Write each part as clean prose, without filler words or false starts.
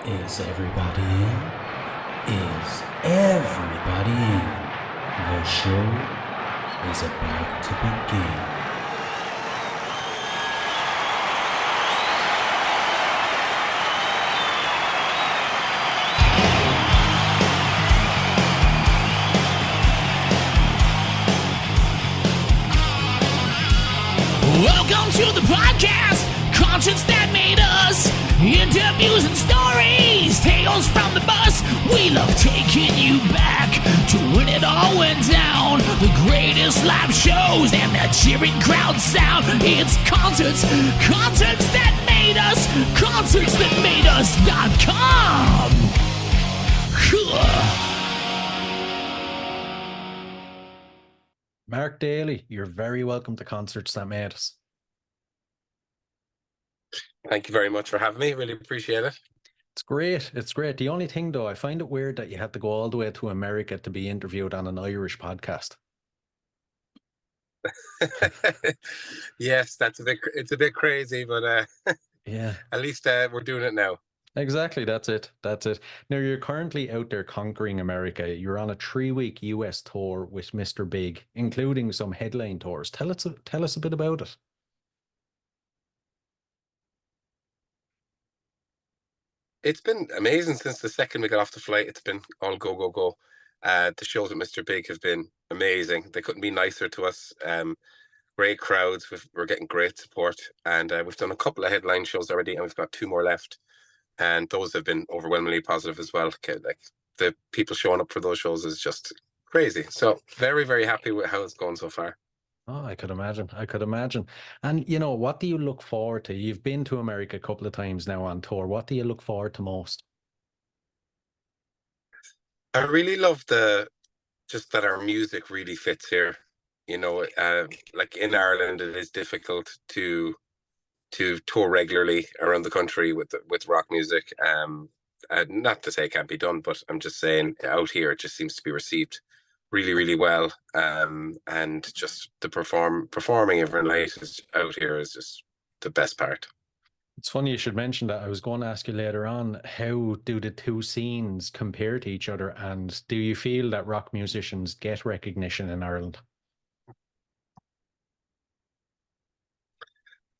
Is everybody in? Is everybody in? The show is about to begin. Welcome to the podcast, concerts that made us, interviews and stories, tales from the bus. We love taking you back to when it all went down. The greatest live shows and that cheering crowd sound. It's concerts that made us, concertsthatmadeus.com. Mark Daly, you're very welcome to Concerts That Made Us. Thank you very much for having me. Really appreciate it. It's great. It's great. The only thing, though, I find it weird that you had to go all the way to America to be interviewed on an Irish podcast. Yes, it's a bit crazy, but yeah, at least we're doing it now. Exactly. That's it. Now, you're currently out there conquering America. You're on a 3-week US tour with Mr. Big, including some headline tours. Tell us a bit about it. It's been amazing since the second we got off the flight. It's been all go, go, go. The shows with Mr. Big have been amazing. They couldn't be nicer to us. Great crowds. We're getting great support. And we've done a couple of headline shows already, and we've got 2 more left. And those have been overwhelmingly positive as well. Like the people showing up for those shows is just crazy. So very, very happy with how it's going so far. Oh, I could imagine. And, what do you look forward to? You've been to America a couple of times now on tour. What do you look forward to most? I really love just that our music really fits here. Like in Ireland, it is difficult to tour regularly around the country with rock music. Not to say it can't be done, but I'm just saying out here it just seems to be received really, really well. And just the performing every night out here is just the best part. It's funny you should mention that. I was going to ask you later on, how do the two scenes compare to each other? And do you feel that rock musicians get recognition in Ireland?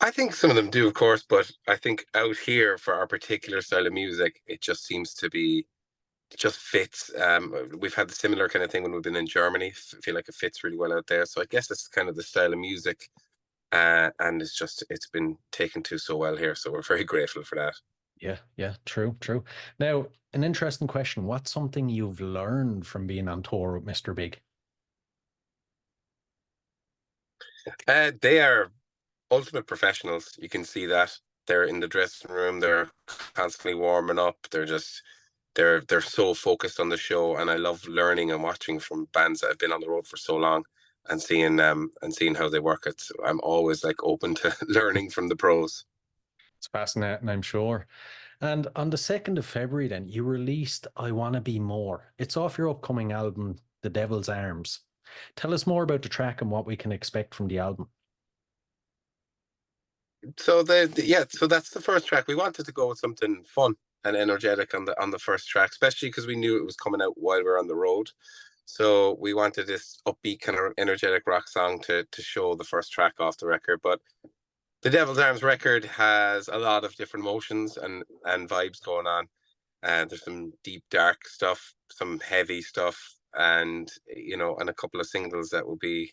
I think some of them do, of course, but I think out here for our particular style of music, it just seems to be, it just fits. We've had the similar kind of thing when we've been in Germany. I feel like it fits really well out there. So I guess it's kind of the style of music, and it's been taken to so well here. So we're very grateful for that. Yeah, true. Now, an interesting question. What's something you've learned from being on tour with Mr. Big? They are ultimate professionals. You can see that they're in the dressing room. They're constantly warming up. They're so focused on the show, and I love learning and watching from bands that have been on the road for so long and seeing how they work it. So I'm always like open to learning from the pros. It's fascinating, I'm sure. And on the 2nd of February, then, you released I Wanna Be More. It's off your upcoming album, The Devil's Arms. Tell us more about the track and what we can expect from the album. So so that's the first track. We wanted to go with something fun and energetic on the first track, especially because we knew it was coming out while we were on the road. So we wanted this upbeat kind of energetic rock song to show the first track off the record. But the Devil's Arms record has a lot of different emotions and vibes going on. There's some deep, dark stuff, some heavy stuff, and and a couple of singles that will be,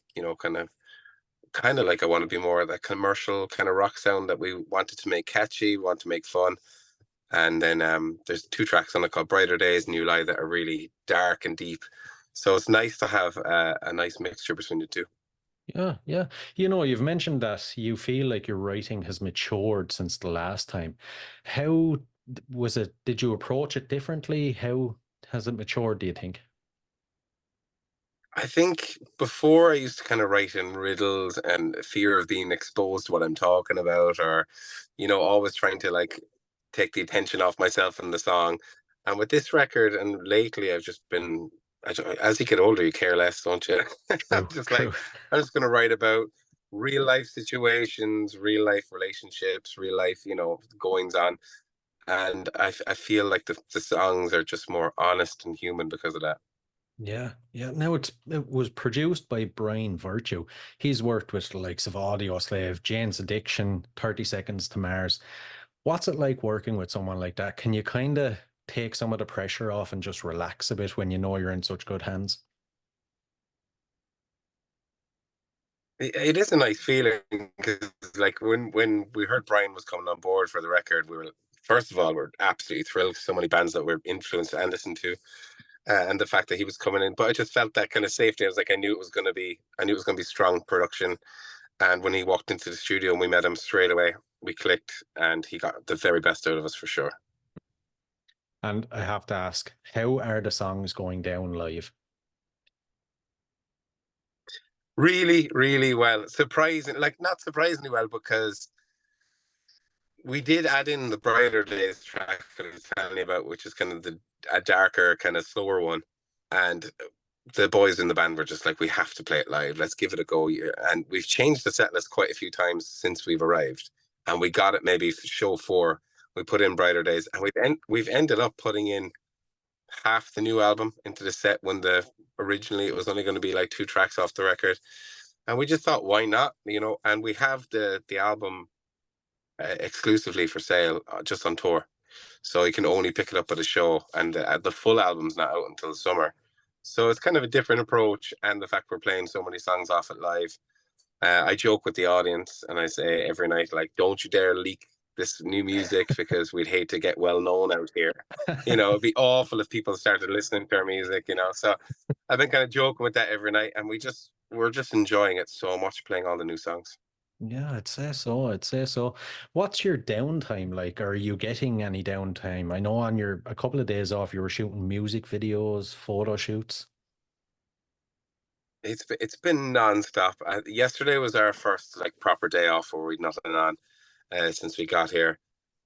kind of like I Want to Be More of that commercial kind of rock sound that we wanted to make catchy, want to make fun. And then there's 2 tracks on it called Brighter Days, New Lie, that are really dark and deep. So it's nice to have a nice mixture between the two. Yeah. You've mentioned that you feel like your writing has matured since the last time. How was it? Did you approach it differently? How has it matured, do you think? I think before I used to kind of write in riddles and fear of being exposed to what I'm talking about, or, always trying to like take the attention off myself in the song. And with this record, and lately I've just been, as you get older, you care less, don't you? I'm just True. like, I'm just going to write about real life situations, real life relationships, real life, goings on. and I feel like the songs are just more honest and human because of that. Yeah, yeah. Now it was produced by Bryan Virtue. He's worked with the likes of Audio Slave, Jane's Addiction, 30 Seconds to Mars. What's it like working with someone like that? Can you kind of take some of the pressure off and just relax a bit when you know you're in such good hands? It is a nice feeling because, like, when we heard Brian was coming on board for the record, we were, first of all, we're absolutely thrilled. So many bands that we're influenced and listened to, and the fact that he was coming in. But I just felt that kind of safety. I was like, I knew it was going to be strong production. And when he walked into the studio and we met him straight away, we clicked, and he got the very best out of us for sure. And I have to ask, how are the songs going down live? Really, really well. Surprising, like not surprisingly well, because we did add in the Brighter Days track that I was telling you about, which is kind of a darker, kind of slower one. And the boys in the band were just like, we have to play it live. Let's give it a go. And we've changed the set list quite a few times since we've arrived. And we got it maybe show 4. We put in Brighter Days, and we've ended up putting in half the new album into the set when originally it was only going to be like 2 tracks off the record. And we just thought, why not? And we have the album exclusively for sale just on tour, so you can only pick it up at a show, and the full album's not out until the summer. So it's kind of a different approach, and the fact we're playing so many songs off it live. I joke with the audience and I say every night, like, don't you dare leak this new music, because we'd hate to get well known out here. It'd be awful if people started listening to our music. So I've been kind of joking with that every night, and we're just enjoying it so much, playing all the new songs. Yeah, I'd say so. I'd say so. What's your downtime like? Are you getting any downtime? I know on your a couple of days off, you were shooting music videos, photo shoots. It's been nonstop. Yesterday was our first like proper day off where we'd nothing on since we got here,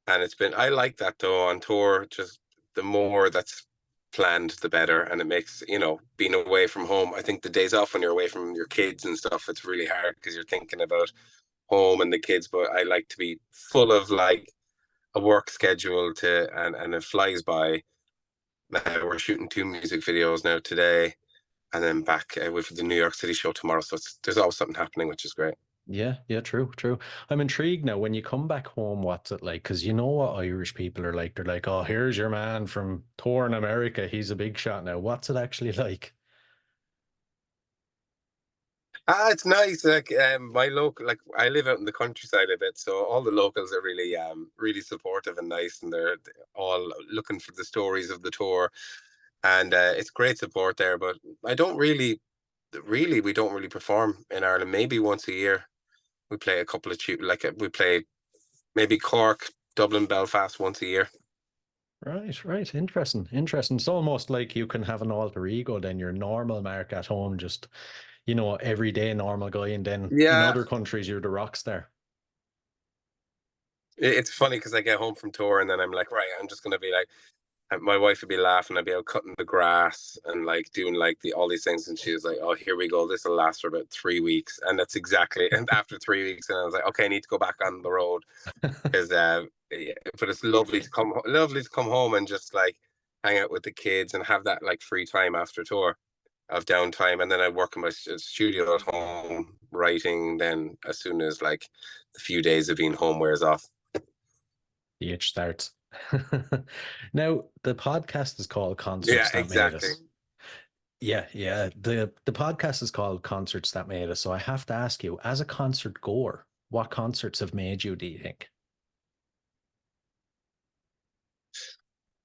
and I like that though on tour. Just the more that's planned, the better, and it makes being away from home. I think the days off when you're away from your kids and stuff, it's really hard because you're thinking about home and the kids. But I like to be full of like a work schedule and it flies by. We're shooting 2 music videos now today, and then back with the New York City show tomorrow. So there's always something happening, which is great. Yeah, yeah, true, true. I'm intrigued now. When you come back home, what's it like? Because you know what Irish people are like. They're like, oh, here's your man from tour in America. He's a big shot now. What's it actually like? It's nice. Like my local, like I live out in the countryside a bit, so all the locals are really supportive and nice, and they're all looking for the stories of the tour, and it's great support there. But I don't really, we don't really perform in Ireland. Maybe once a year we play a couple of we play maybe Cork, Dublin, Belfast once a year. Right, right. Interesting, interesting. It's almost like you can have an alter ego, then your normal Mark at home, just, everyday normal guy. And then in Yeah, other countries, you're the rock star. it's funny because I get home from tour and then I'm like, right, I'm just gonna be like, my wife would be laughing. I'd be out cutting the grass and like doing like all these things, and she was like, "Oh, here we go. This will last for about 3 weeks." And that's exactly. And after 3 weeks, and I was like, "Okay, I need to go back on the road because." Yeah, but it's lovely to come home and just like hang out with the kids and have that like free time after tour of downtime. And then I work in my studio at home writing. Then as soon as like the few days of being home wears off. The itch starts. Now, the podcast is called Yeah, Concerts That Made exactly. Us. Yeah, yeah. The podcast is called Concerts That Made Us. So I have to ask you, as a concert goer, what concerts have made you, do you think?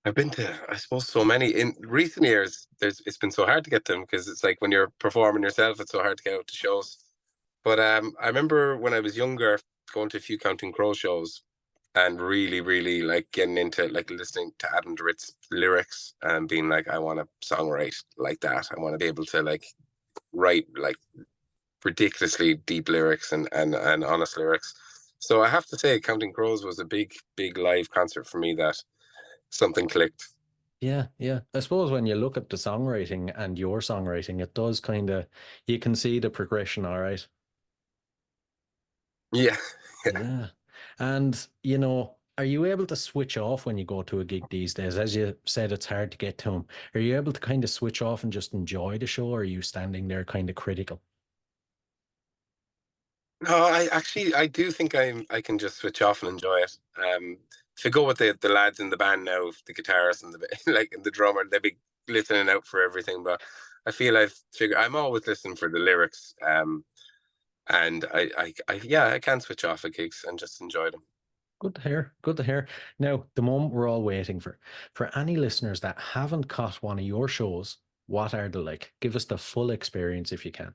I've been to, I suppose, so many in recent years. It's been so hard to get them because it's like when you're performing yourself, it's so hard to get out to shows. But I remember when I was younger, going to a few Counting Crow shows and really, really like getting into like listening to Adam Duritz lyrics and being like, I want to songwrite like that. I want to be able to like write like ridiculously deep lyrics and honest lyrics. So I have to say, Counting Crows was a big live concert for me that something clicked. Yeah, yeah. I suppose when you look at the songwriting and your songwriting, it does kind of, you can see the progression, all right. Yeah. Yeah. And, Are you able to switch off when you go to a gig these days? As you said, it's hard to get to them. Are you able to kind of switch off and just enjoy the show, or are you standing there kind of critical? No, I do think I can just switch off and enjoy it. To go with the lads in the band now, the guitarist and the like and the drummer, they'd be listening out for everything. But I feel I've figured I'm always listening for the lyrics. And yeah, I can switch off at gigs and just enjoy them. Good to hear. Good to hear. Now, the moment we're all waiting for any listeners that haven't caught one of your shows, what are they like? Give us the full experience if you can.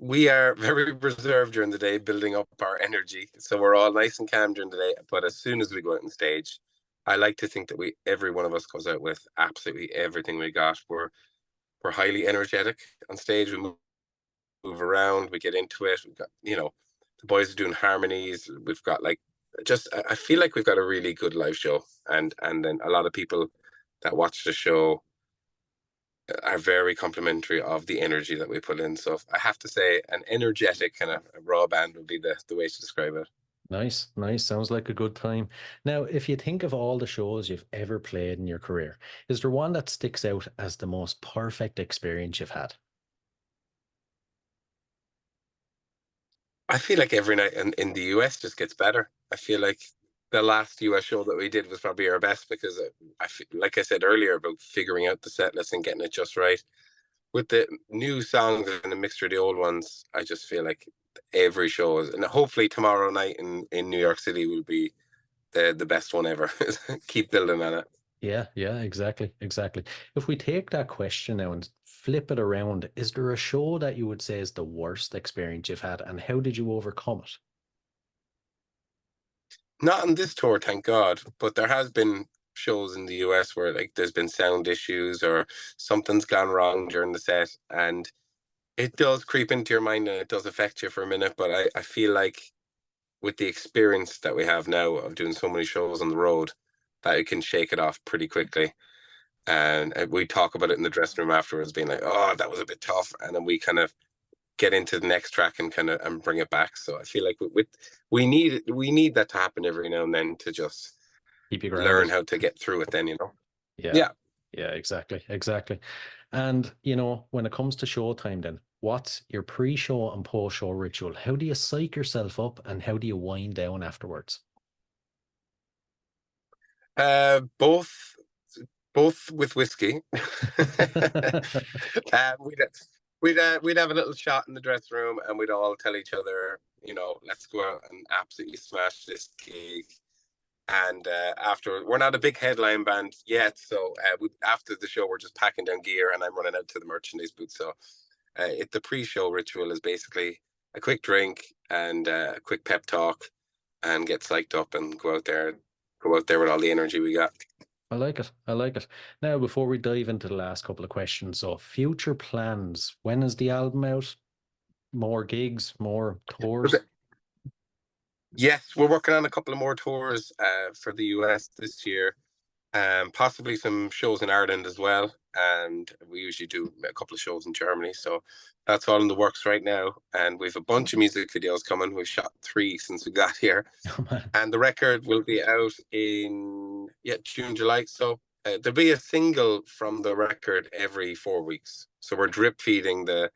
We are very reserved during the day, building up our energy, so we're all nice and calm during the day. But as soon as we go out on stage, I like to think that every one of us goes out with absolutely everything we got. We're highly energetic on stage. We move around, we get into it. We've got the boys are doing harmonies. We've got like just I feel like we've got a really good live show, and then a lot of people that watch the show are very complimentary of the energy that we put in. So I have to say, an energetic kind of raw band would be the way to describe it. Nice, nice. Sounds like a good time. Now, if you think of all the shows you've ever played in your career, is there one that sticks out as the most perfect experience you've had? I feel like every night in the US just gets better. I feel like the last US show that we did was probably our best because like I said earlier about figuring out the set list and getting it just right. With the new songs and a mixture of the old ones, I just feel like every show is, and hopefully tomorrow night in New York City will be the best one ever. Keep building on it. Yeah, yeah, exactly, exactly. If we take that question now and flip it around, is there a show that you would say is the worst experience you've had, and how did you overcome it? Not on this tour, thank God, but there has been shows in the US where like there's been sound issues or something's gone wrong during the set, and it does creep into your mind and it does affect you for a minute. But I feel like with the experience that we have now of doing so many shows on the road, that it can shake it off pretty quickly. And we talk about it in the dressing room afterwards, being like, "Oh, that was a bit tough," and then we kind of get into the next track and kind of and bring it back. So I feel like we need that to happen every now and then to just Keep you learn grounded. how to get through it. Then Yeah, yeah. yeah, exactly, exactly. And when it comes to showtime, then what's your pre-show and post-show ritual? How do you psych yourself up, and how do you wind down afterwards? Both with whiskey. We'd we'd have a little shot in the dressing room, and we'd all tell each other, let's go out and absolutely smash this gig. And after, we're not a big headline band yet, so after the show, we're just packing down gear, and I'm running out to the merchandise booth. So the pre-show ritual is basically a quick drink and a quick pep talk, and get psyched up and go out there with all the energy we got. I like it. I like it. Now, before we dive into the last couple of questions, so future plans. When is the album out? More gigs, more tours? Yes, we're working on a couple of more tours for the US this year, possibly some shows in Ireland as well. And we usually do a couple of shows in Germany. So that's all in the works right now. And we have a bunch of music videos coming. We've shot 3 since we got here. Oh, man. And the record will be out in June, July. So there'll be a single from the record every 4 weeks. So we're drip feeding the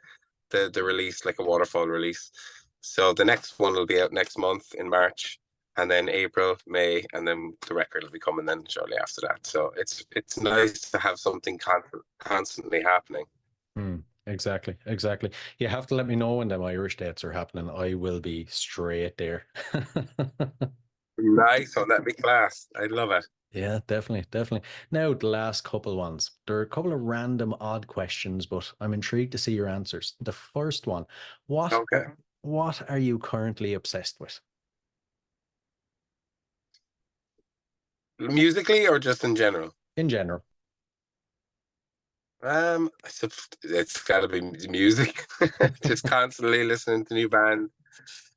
release like a waterfall release. So the next one will be out next month in March, and then April, May, and then the record will be coming then shortly after that. So it's nice to have something constantly happening. Exactly, exactly. You have to let me know when them Irish dates are happening. I will be straight there. Nice one, that'd be class. I love it. Yeah, definitely, definitely. Now, the last couple ones. There are a couple of random odd questions, but I'm intrigued to see your answers. The first one, what Okay. what are you currently obsessed with? Musically or just in general? In general. It's got to be music. Just constantly listening to new bands.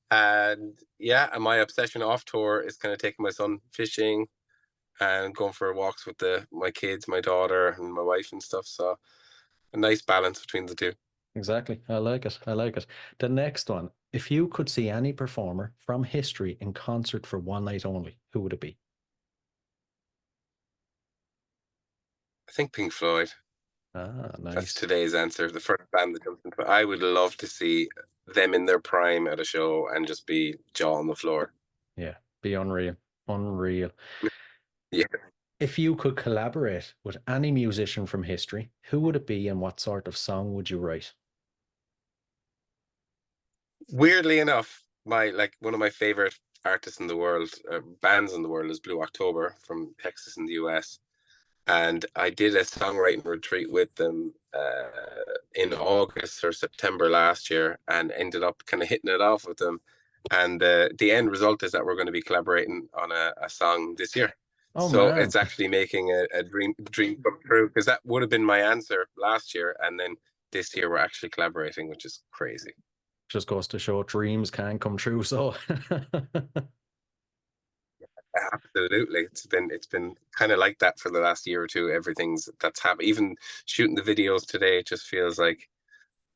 And yeah, and my obsession off tour is kind of taking my son fishing and going for walks with my kids, my daughter, and my wife and stuff. So a nice balance between the two. Exactly. I like it. I like it. The next one. If you could see any performer from history in concert for one night only, who would it be? I think Pink Floyd. Ah, That's nice. today's answer. The first band that comes into. I would love to see them in their prime at a show and just be jaw on the floor. Yeah, be unreal. Unreal. Yeah. If you could collaborate with any musician from history, who would it be and what sort of song would you write? Weirdly enough, one of my favorite artists in the world, bands in the world, is Blue October from Texas in the US. And I did a songwriting retreat with them in August or September last year, and ended up kind of hitting it off with them. And the end result is that we're going to be collaborating on a song this year. Oh So man, it's actually making a dream come true, because that would have been my answer last year, and then this year we're actually collaborating, which is crazy. just goes to show dreams can come true. So Absolutely, it's been kind of like that for the last year or two. Everything's that's happened. Even shooting the videos today, it just feels like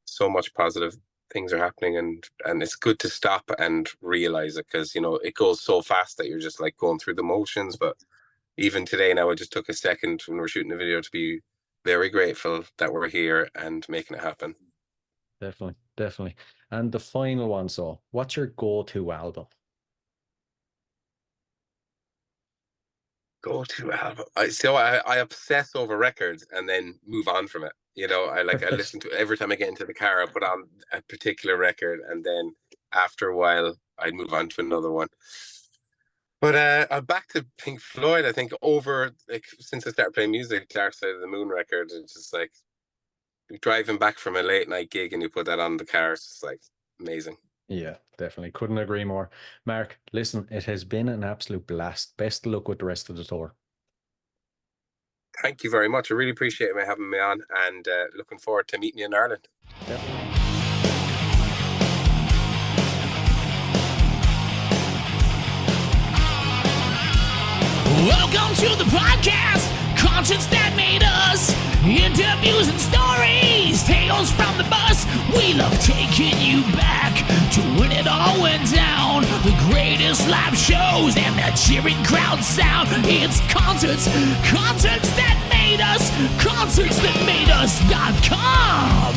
so much positive things are happening, and it's good to stop and realize it, because it goes so fast that you're just like going through the motions. But even today, now I just took a second when we're shooting the video to be very grateful that we're here and making it happen. definitely, definitely. And the final one. So, what's your go-to album? Go-to album. I obsess over records and then move on from it. I listen to every time I get into the car, I put on a particular record, and then after a while I'd move on to another one. But I'm back to Pink Floyd. I think over since I started playing music, Dark Side of the Moon record, it's just like driving back from a late night gig and you put that on the car. It's just like amazing. Yeah, definitely. Couldn't agree more. Mark, listen, it has been an absolute blast. Best of luck with the rest of the tour. Thank you very much. I really appreciate you having me on, and looking forward to meeting you in Ireland. Definitely. Welcome to the podcast, concerts that made us, interviews and stories, tales from the bus. We love taking you back to when it all went down. The greatest live shows and that cheering crowd sound. It's concerts that made us, concerts that made us.com.